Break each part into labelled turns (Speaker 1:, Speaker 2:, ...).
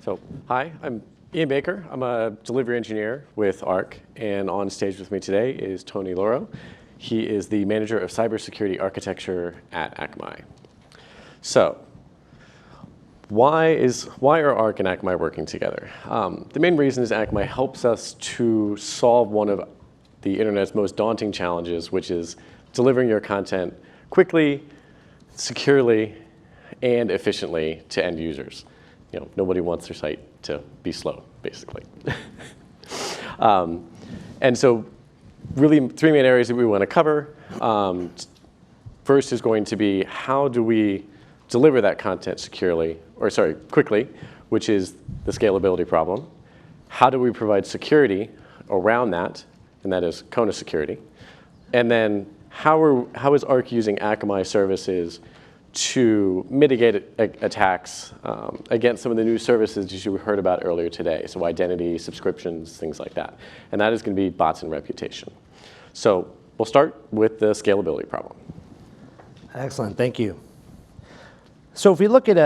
Speaker 1: So, hi, I'm Ian Baker. I'm a delivery engineer with ARC, and on stage with me today is Tony Lauro. He is the manager of cybersecurity architecture at Akamai. So, why are ARC and Akamai working together? The main reason is Akamai helps us to solve one of the internet's most daunting challenges, which is delivering your content quickly, securely, and efficiently to end users. You know, nobody wants their site to be slow, basically. And so really three main areas that we want to cover. First is going to be how do we deliver that content quickly, which is the scalability problem. How do we provide security around that, and that is Kona security. And then how is ARC using Akamai services to mitigate attacks against some of the new services you heard about earlier today, so identity, subscriptions, things like that. And that is going to be bots and reputation. So we'll start with the scalability problem.
Speaker 2: Excellent, thank you. So if we look at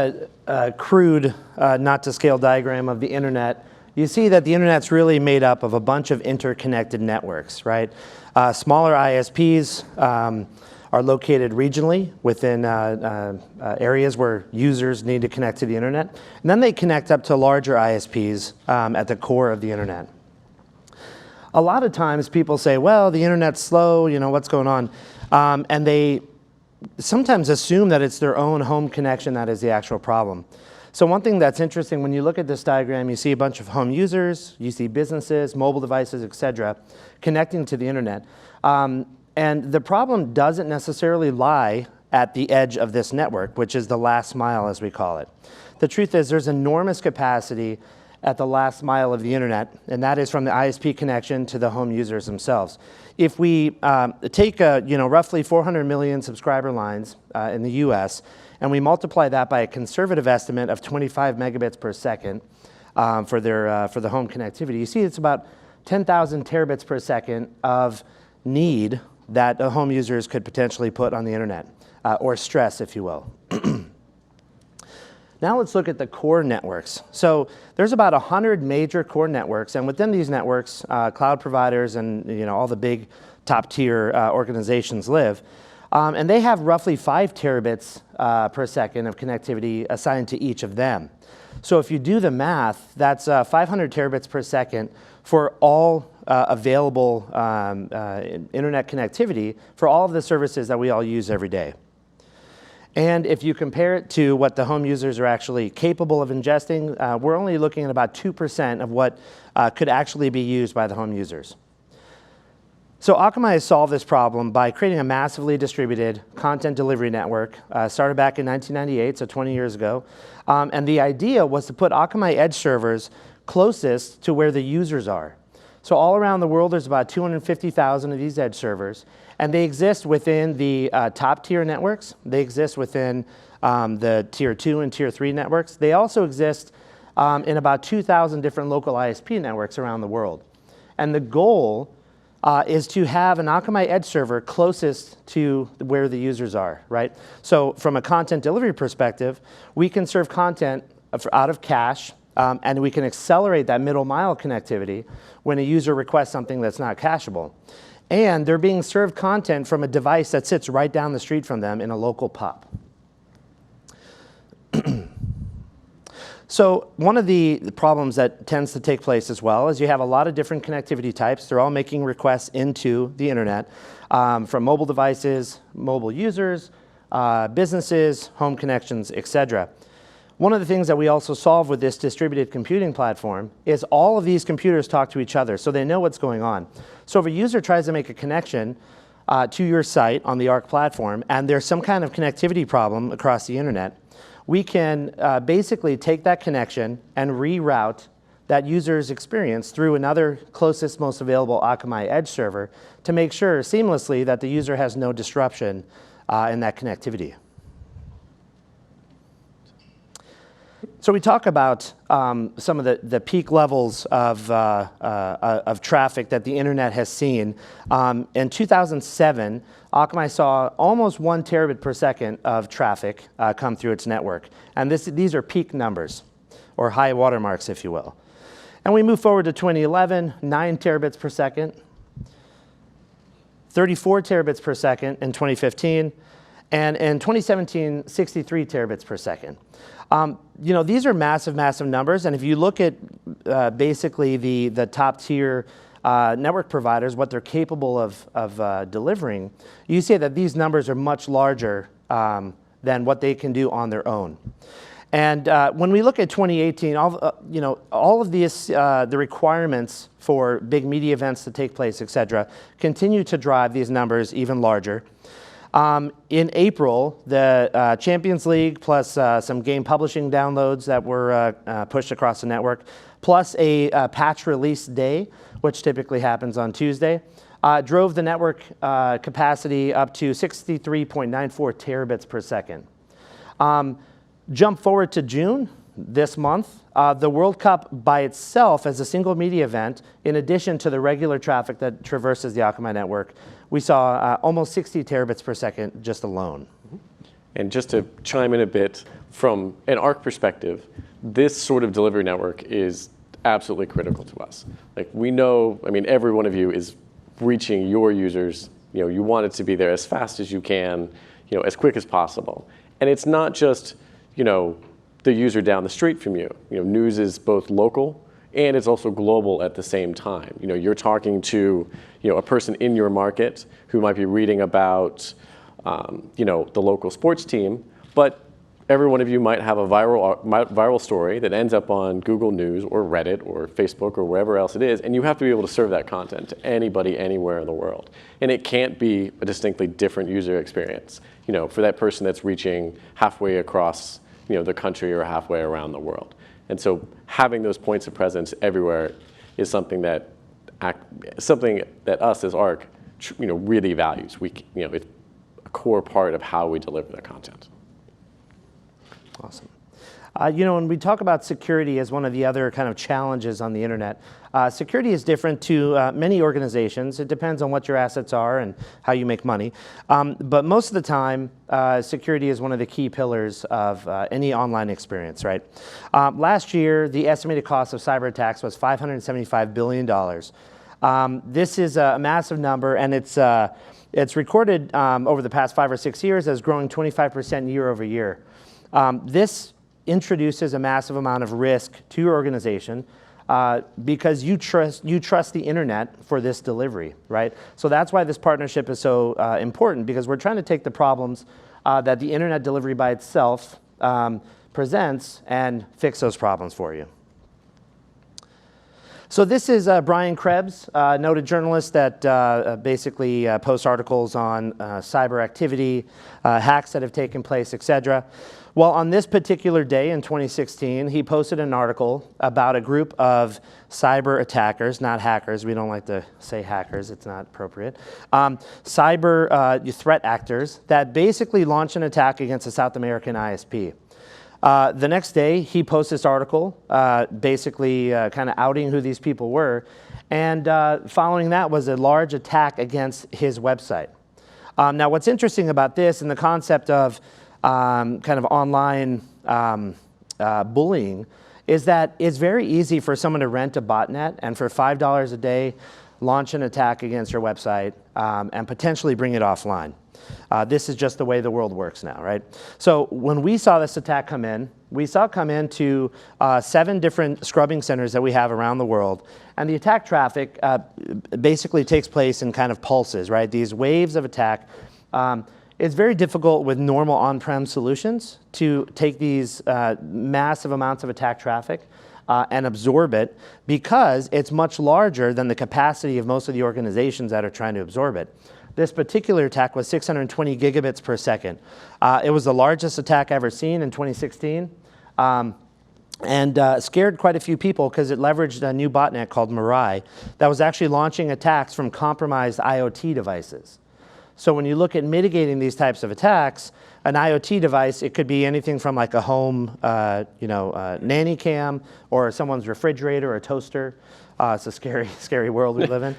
Speaker 2: a crude not-to-scale diagram of the internet, you see that the internet's really made up of a bunch of interconnected networks, right? Smaller ISPs are located regionally within areas where users need to connect to the internet. And then they connect up to larger ISPs at the core of the internet. A lot of times people say, well, the internet's slow, you know, what's going on? And they sometimes assume that it's their own home connection that is the actual problem. So one thing that's interesting, when you look at this diagram, you see a bunch of home users, you see businesses, mobile devices, et cetera, connecting to the internet. And the problem doesn't necessarily lie at the edge of this network, which is the last mile, as we call it. The truth is there's enormous capacity at the last mile of the internet, and that is from the ISP connection to the home users themselves. If we take roughly 400 million subscriber lines in the US, and we multiply that by a conservative estimate of 25 megabits per second for the home connectivity, you see it's about 10,000 terabits per second of need that the home users could potentially put on the internet, or stress, if you will. Now let's look at the core networks. So there's about 100 major core networks, and within these networks, cloud providers and all the big top-tier organizations live. And they have roughly 5 terabits per second of connectivity assigned to each of them. So if you do the math, that's 500 terabits per second for all available internet connectivity for all of the services that we all use every day. And if you compare it to what the home users are actually capable of ingesting, we're only looking at about 2% of what could actually be used by the home users. So Akamai has solved this problem by creating a massively distributed content delivery network, started back in 1998, so 20 years ago. And the idea was to put Akamai edge servers closest to where the users are. So all around the world, there's about 250,000 of these edge servers, and they exist within the top tier networks. They exist within the tier 2 and tier 3 networks. They also exist in about 2,000 different local ISP networks around the world. And the goal is to have an Akamai edge server closest to where the users are, right? So from a content delivery perspective, we can serve content out of cache, and we can accelerate that middle mile connectivity when a user requests something that's not cacheable. And they're being served content from a device that sits right down the street from them in a local POP. So one of the problems that tends to take place as well is you have a lot of different connectivity types. They're all making requests into the internet from mobile devices, mobile users, businesses, home connections, et cetera. One of the things that we also solve with this distributed computing platform is all of these computers talk to each other, so they know what's going on. So if a user tries to make a connection to your site on the ARC platform, and there's some kind of connectivity problem across the internet, we can basically take that connection and reroute that user's experience through another closest, most available Akamai edge server to make sure seamlessly that the user has no disruption in that connectivity. So we talk about some of the peak levels of traffic that the internet has seen. In 2007, Akamai saw almost 1 terabit per second of traffic come through its network. And these are peak numbers. or high watermarks, if you will. And we move forward to 2011, 9 terabits per second, 34 terabits per second in 2015, and in 2017, 63 terabits per second. These are massive, massive numbers, and if you look at basically the top tier network providers, what they're capable of delivering, you see that these numbers are much larger than what they can do on their own. And when we look at 2018, all of these, the requirements for big media events to take place, et cetera, continue to drive these numbers even larger. In April, the Champions League plus some game publishing downloads that were pushed across the network, plus a patch release day, which typically happens on Tuesday, drove the network capacity up to 63.94 terabits per second. Jump forward to June this month, the World Cup by itself as a single media event, in addition to the regular traffic that traverses the Akamai network, we saw almost 60 terabits per second just alone.
Speaker 1: And just to chime in a bit, from an ARC perspective, this sort of delivery network is absolutely critical to us. Like, we know, I mean, every one of you is reaching your users. You want it to be there as fast as you can, as quick as possible. And it's not just, the user down the street from you. News is both local and it's also global at the same time. You're talking to, a person in your market who might be reading about, the local sports team, but every one of you might have a viral story that ends up on Google News or Reddit or Facebook or wherever else it is, and you have to be able to serve that content to anybody anywhere in the world. And it can't be a distinctly different user experience, for that person that's reaching halfway across the country or halfway around the world. And so having those points of presence everywhere is something that us as ARC really values. It's a core part of how we deliver the content.
Speaker 2: Awesome. When we talk about security as one of the other kind of challenges on the internet, security is different to many organizations. It depends on what your assets are and how you make money. But most of the time, security is one of the key pillars of any online experience, right? Last year, the estimated cost of cyber attacks was $575 billion. This is a massive number, and it's recorded over the past 5 or 6 years as growing 25% year over year. This introduces a massive amount of risk to your organization because you trust the internet for this delivery, right? So that's why this partnership is so important, because we're trying to take the problems that the internet delivery by itself presents and fix those problems for you. So this is BrianKrebs, noted journalist that basically posts articles on cyber activity, hacks that have taken place, et cetera. Well, on this particular day in 2016, he posted an article about a group of cyber attackers, not hackers. We don't like to say hackers. It's not appropriate. Cyber threat actors that basically launched an attack against a South American ISP. The next day, he posted this article, basically kind of outing who these people were. And following that was a large attack against his website. Now, what's interesting about this and the concept of kind of online bullying is that it's very easy for someone to rent a botnet and for $5 a day launch an attack against your website and potentially bring it offline. This is just the way the world works now, right? So when we saw this attack come in, we saw it come into 7 different scrubbing centers that we have around the world. And the attack traffic basically takes place in kind of pulses, right? These waves of attack. It's very difficult with normal on-prem solutions to take these massive amounts of attack traffic and absorb it, because it's much larger than the capacity of most of the organizations that are trying to absorb it. This particular attack was 620 gigabits per second. It was the largest attack ever seen in 2016, and scared quite a few people because it leveraged a new botnet called Mirai that was actually launching attacks from compromised IoT devices. So when you look at mitigating these types of attacks, an IoT device, it could be anything from like a home nanny cam or someone's refrigerator or toaster. It's a scary world we live in.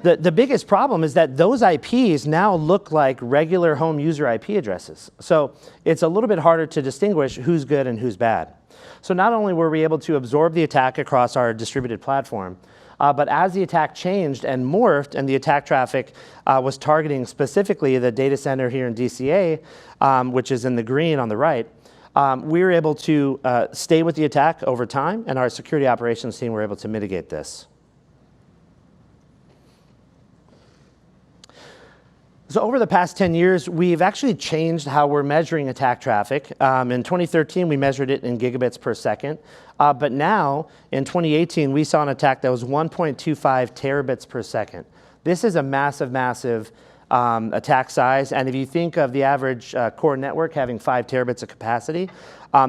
Speaker 2: The biggest problem is that those IPs now look like regular home user IP addresses. So it's a little bit harder to distinguish who's good and who's bad. So not only were we able to absorb the attack across our distributed platform, but as the attack changed and morphed and the attack traffic was targeting specifically the data center here in DCA, which is in the green on the right, we were able to stay with the attack over time, and our security operations team were able to mitigate this. So over the past 10 years, we've actually changed how we're measuring attack traffic. In 2013, we measured it in gigabits per second. But now, in 2018, we saw an attack that was 1.25 terabits per second. This is a massive attack size. And if you think of the average core network having 5 terabits of capacity,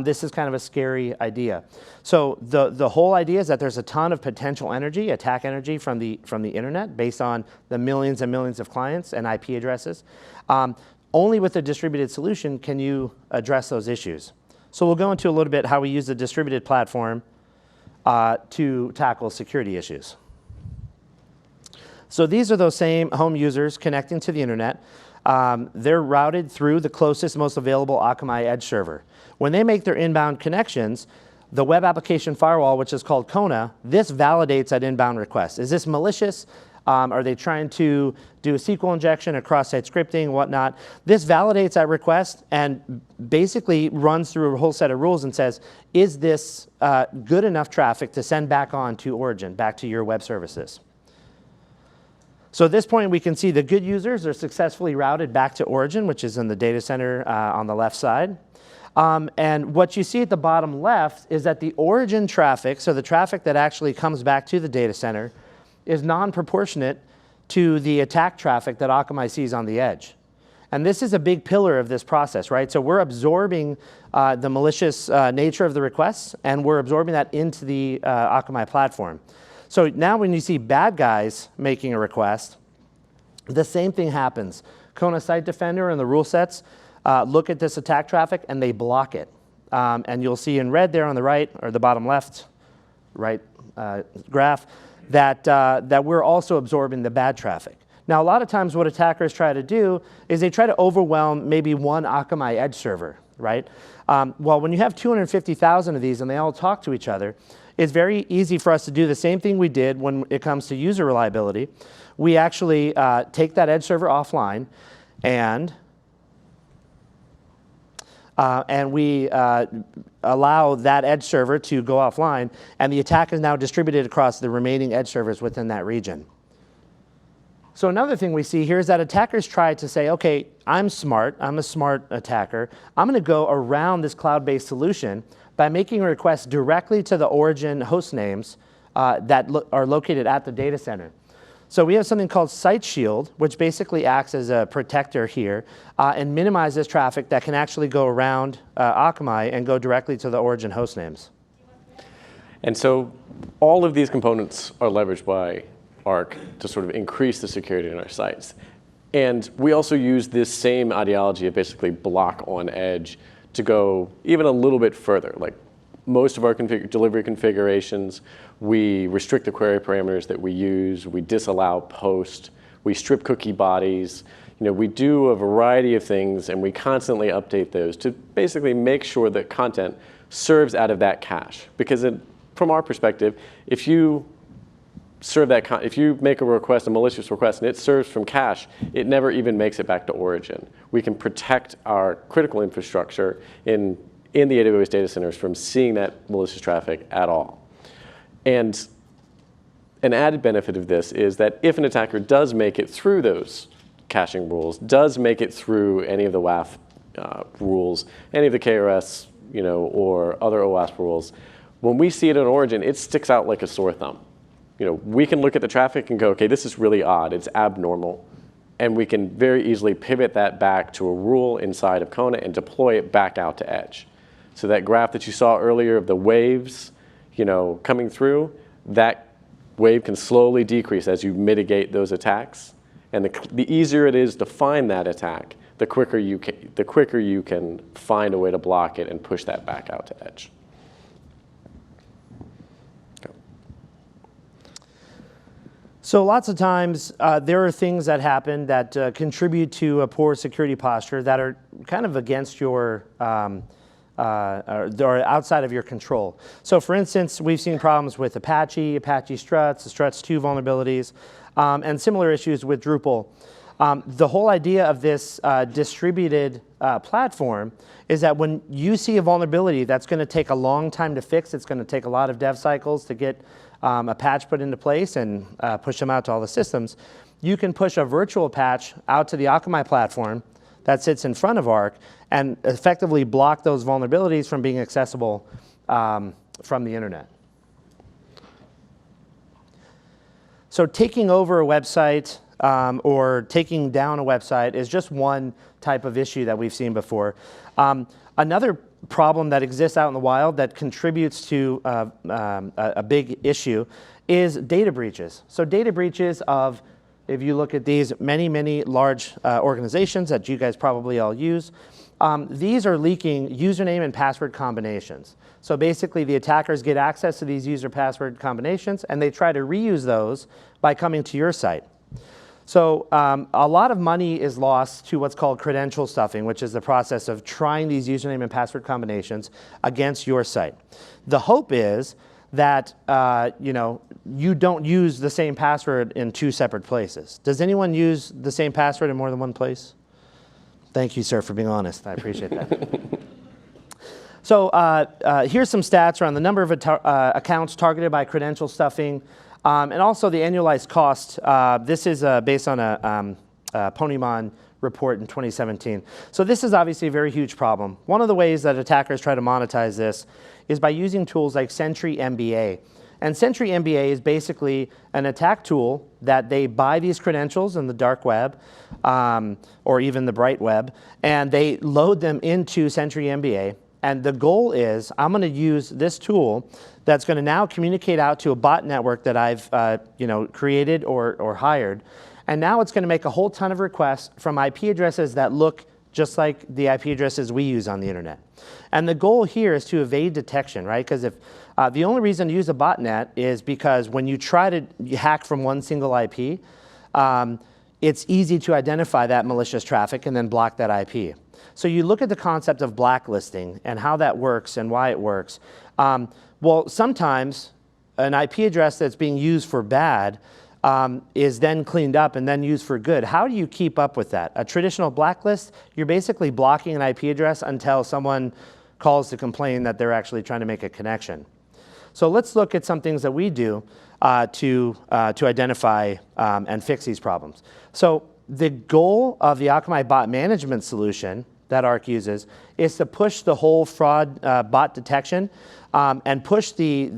Speaker 2: this is kind of a scary idea. So the whole idea is that there's a ton of potential energy, attack energy from the internet based on the millions and millions of clients and IP addresses. Only with a distributed solution can you address those issues. So we'll go into a little bit how we use the distributed platform to tackle security issues. So these are those same home users connecting to the internet. They're routed through the closest, most available Akamai edge server. When they make their inbound connections, the web application firewall, which is called Kona, this validates that inbound request. Is this malicious? Are they trying to do a SQL injection or cross-site scripting, whatnot? This validates that request and basically runs through a whole set of rules and says, is this good enough traffic to send back on to origin, back to your web services? So at this point, we can see the good users are successfully routed back to origin, which is in the data center on the left side. And what you see at the bottom left is that the origin traffic, so the traffic that actually comes back to the data center, is non-proportionate to the attack traffic that Akamai sees on the edge. And this is a big pillar of this process, right? So we're absorbing the malicious nature of the requests, and we're absorbing that into the Akamai platform. So now when you see bad guys making a request, the same thing happens. Kona Site Defender and the rule sets look at this attack traffic and they block it. And you'll see in red there on the right, or the bottom left, right graph, that we're also absorbing the bad traffic. Now, a lot of times what attackers try to do is they try to overwhelm maybe one Akamai edge server, right? Well, when you have 250,000 of these and they all talk to each other, it's very easy for us to do the same thing we did when it comes to user reliability. We actually take that edge server offline and we allow that edge server to go offline, and the attack is now distributed across the remaining edge servers within that region. So another thing we see here is that attackers try to say, okay, I'm a smart attacker. I'm going to go around this cloud-based solution by making requests directly to the origin host names that are located at the data center. So we have something called Site Shield, which basically acts as a protector here and minimizes traffic that can actually go around Akamai and go directly to the origin host names.
Speaker 1: And so all of these components are leveraged by Arc to sort of increase the security in our sites. And we also use this same ideology of basically block on edge to go even a little bit further. Like most of our delivery configurations, we restrict the query parameters that we use, we disallow post, we strip cookie bodies. You know, we do a variety of things and we constantly update those to basically make sure that content serves out of that cache. Because from our perspective, if you serve that, if you make a request, a malicious request, and it serves from cache, it never even makes it back to origin. We can protect our critical infrastructure in the AWS data centers from seeing that malicious traffic at all. And an added benefit of this is that if an attacker does make it through those caching rules, does make it through any of the WAF rules, any of the KRS, or other OWASP rules, when we see it in origin, it sticks out like a sore thumb. We can look at the traffic and go, okay, this is really odd, it's abnormal. And we can very easily pivot that back to a rule inside of Kona and deploy it back out to edge. So that graph that you saw earlier of the waves, coming through, that wave can slowly decrease as you mitigate those attacks. And the easier it is to find that attack, the quicker you can find a way to block it and push that back out to edge.
Speaker 2: So lots of times there are things that happen that contribute to a poor security posture that are kind of against your, or outside of your control. So for instance, we've seen problems with Apache Struts, the Struts 2 vulnerabilities, and similar issues with Drupal. The whole idea of this distributed platform is that when you see a vulnerability that's going to take a long time to fix, it's going to take a lot of dev cycles to get a patch put into place and push them out to all the systems, you can push a virtual patch out to the Akamai platform that sits in front of Arc and effectively block those vulnerabilities from being accessible from the internet. So taking over a website or taking down a website is just one type of issue that we've seen before. Another problem that exists out in the wild that contributes to a big issue is data breaches. So data breaches of, if you look at these many large organizations that you guys probably all use, these are leaking username and password combinations. So basically the attackers get access to these user password combinations and they try to reuse those by coming to your site. So a lot of money is lost to what's called credential stuffing, which is the process of trying these username and password combinations against your site. The hope is that you don't use the same password in 2 separate places. Does anyone use the same password in more than one place? Thank you, sir, for being honest. I appreciate that. So here's some stats around the number of accounts targeted by credential stuffing. And also the annualized cost. This is based on a Ponymon report in 2017. So this is obviously a very huge problem. One of the ways that attackers try to monetize this is by using tools like Sentry MBA. And Sentry MBA is basically an attack tool that they buy these credentials in the dark web or even the bright web, and they load them into Sentry MBA. And the goal is, I'm going to use this tool that's going to now communicate out to a bot network that I've created or hired. And now it's going to make a whole ton of requests from IP addresses that look just like the IP addresses we use on the internet. And the goal here is to evade detection, right? Because if the only reason to use a botnet is because when you try to hack from one single IP, it's easy to identify that malicious traffic and then block that IP. So you look at the concept of blacklisting and how that works and why it works. Well, sometimes an IP address that's being used for bad is then cleaned up and then used for good. How do you keep up with that? A traditional blacklist, you're basically blocking an IP address until someone calls to complain that they're actually trying to make a connection. So let's look at some things that we do to identify and fix these problems. So the goal of the Akamai bot management solution that Arc uses is to push the whole fraud bot detection and push the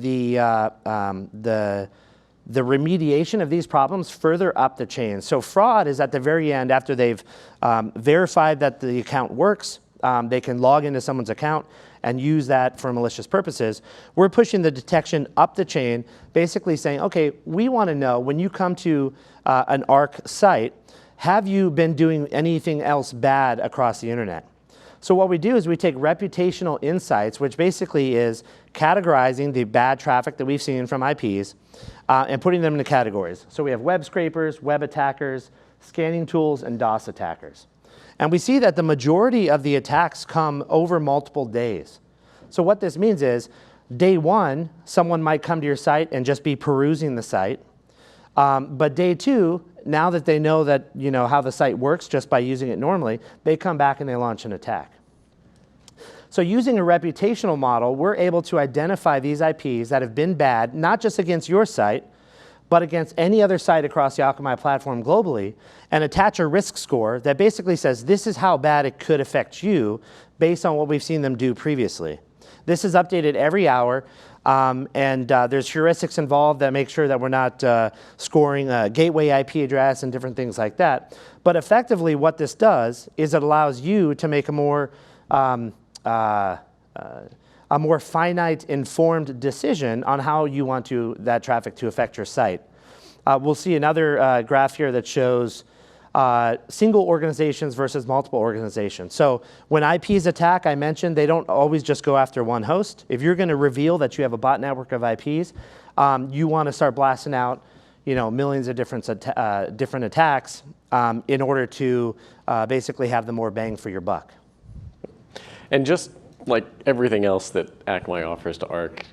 Speaker 2: remediation of these problems further up the chain. So fraud is at the very end after they've verified that the account works. They can log into someone's account and use that for malicious purposes. We're pushing the detection up the chain, basically saying, okay, we want to know when you come to an Arc site, have you been doing anything else bad across the internet? So what we do is we take reputational insights, which basically is categorizing the bad traffic that we've seen from IPs and putting them into categories. So we have web scrapers, web attackers, scanning tools, and DOS attackers. And we see that the majority of the attacks come over multiple days. So what this means is, day one, someone might come to your site and just be perusing the site. But day two, now that they know that how the site works just by using it normally, they come back and they launch an attack. So using a reputational model, we're able to identify these IPs that have been bad, not just against your site, but against any other site across the Akamai platform globally, and attach a risk score that basically says this is how bad it could affect you based on what we've seen them do previously. This is updated every hour. And there's heuristics involved that make sure that we're not scoring a gateway IP address and different things like that. But effectively what this does is it allows you to make a more finite, informed decision on how you want that traffic to affect your site. We'll see another graph here that shows single organizations versus multiple organizations. So when IPs attack, I mentioned they don't always just go after one host. If you're going to reveal that you have a bot network of IPs, you want to start blasting out millions of different attacks in order to basically have the more bang for your buck.
Speaker 1: And just like everything else that Akamai offers to Arc,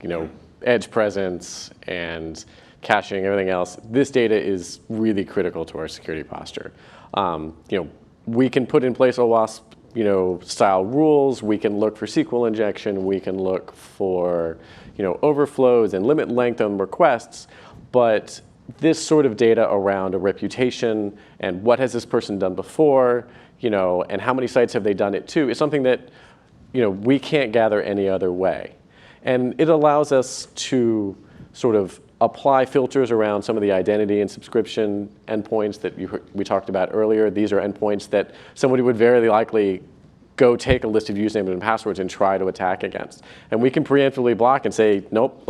Speaker 1: edge presence and caching, everything else, this data is really critical to our security posture. We can put in place OWASP, style rules. We can look for SQL injection. We can look for, overflows and limit length on requests. But this sort of data around a reputation and what has this person done before, and how many sites have they done it to, is something that, we can't gather any other way. And it allows us to sort of apply filters around some of the identity and subscription endpoints that we talked about earlier. These are endpoints that somebody would very likely go take a list of usernames and passwords and try to attack against. And we can preemptively block and say, nope,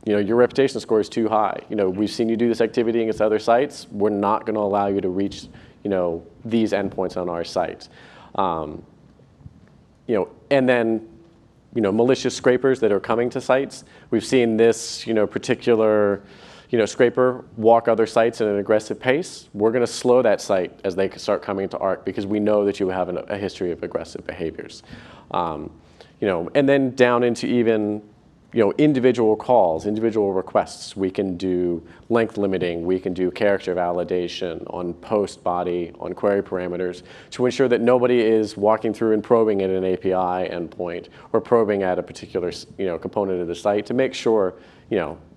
Speaker 1: your reputation score is too high. We've seen you do this activity against other sites. We're not going to allow you to reach, these endpoints on our site. And then, malicious scrapers that are coming to sites. We've seen this, particular, scraper walk other sites at an aggressive pace. We're going to slow that site as they start coming to Arc because we know that you have a history of aggressive behaviors. And then down into even, individual calls, individual requests. We can do length limiting. We can do character validation on post body, on query parameters to ensure that nobody is walking through and probing at an API endpoint or probing at a particular, component of the site to make sure,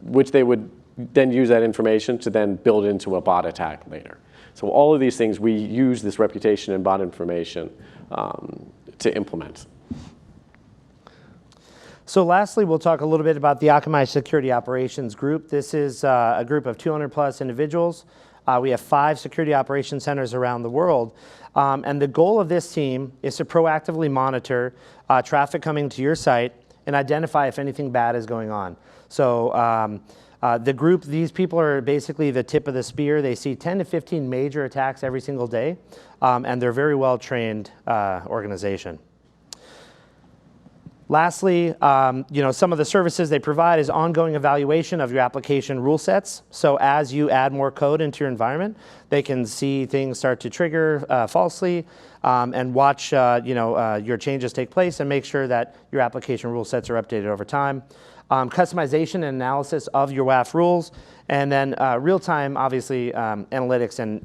Speaker 1: which they would then use that information to then build into a bot attack later. So all of these things, we use this reputation and bot information to implement.
Speaker 2: So lastly, we'll talk a little bit about the Akamai Security Operations Group. This is a group of 200 plus individuals. We have 5 security operations centers around the world. And the goal of this team is to proactively monitor traffic coming to your site and identify if anything bad is going on. So the group, these people are basically the tip of the spear. They see 10 to 15 major attacks every single day, and they're a very well-trained organization. Lastly, some of the services they provide is ongoing evaluation of your application rule sets. So as you add more code into your environment, they can see things start to trigger falsely and watch your changes take place and make sure that your application rule sets are updated over time. Customization and analysis of your WAF rules, and then real-time, obviously, analytics and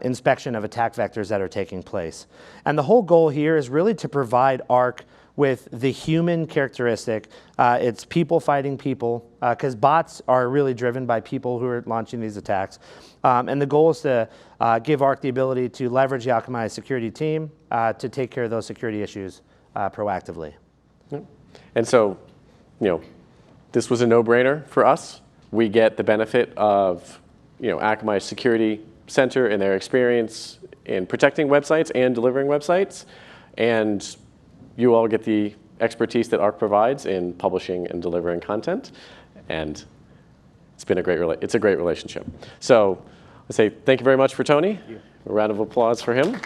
Speaker 2: inspection of attack vectors that are taking place. And the whole goal here is really to provide Arc with the human characteristic. It's people fighting people, because bots are really driven by people who are launching these attacks. And the goal is to give Arc the ability to leverage the Akamai security team to take care of those security issues proactively.
Speaker 1: Yep. And so, this was a no-brainer for us. We get the benefit of, Akamai's security center and their experience in protecting websites and delivering websites, and you all get the expertise that Arc provides in publishing and delivering content, and it's a great relationship. So I say thank you very much for Tony. A round of applause for him.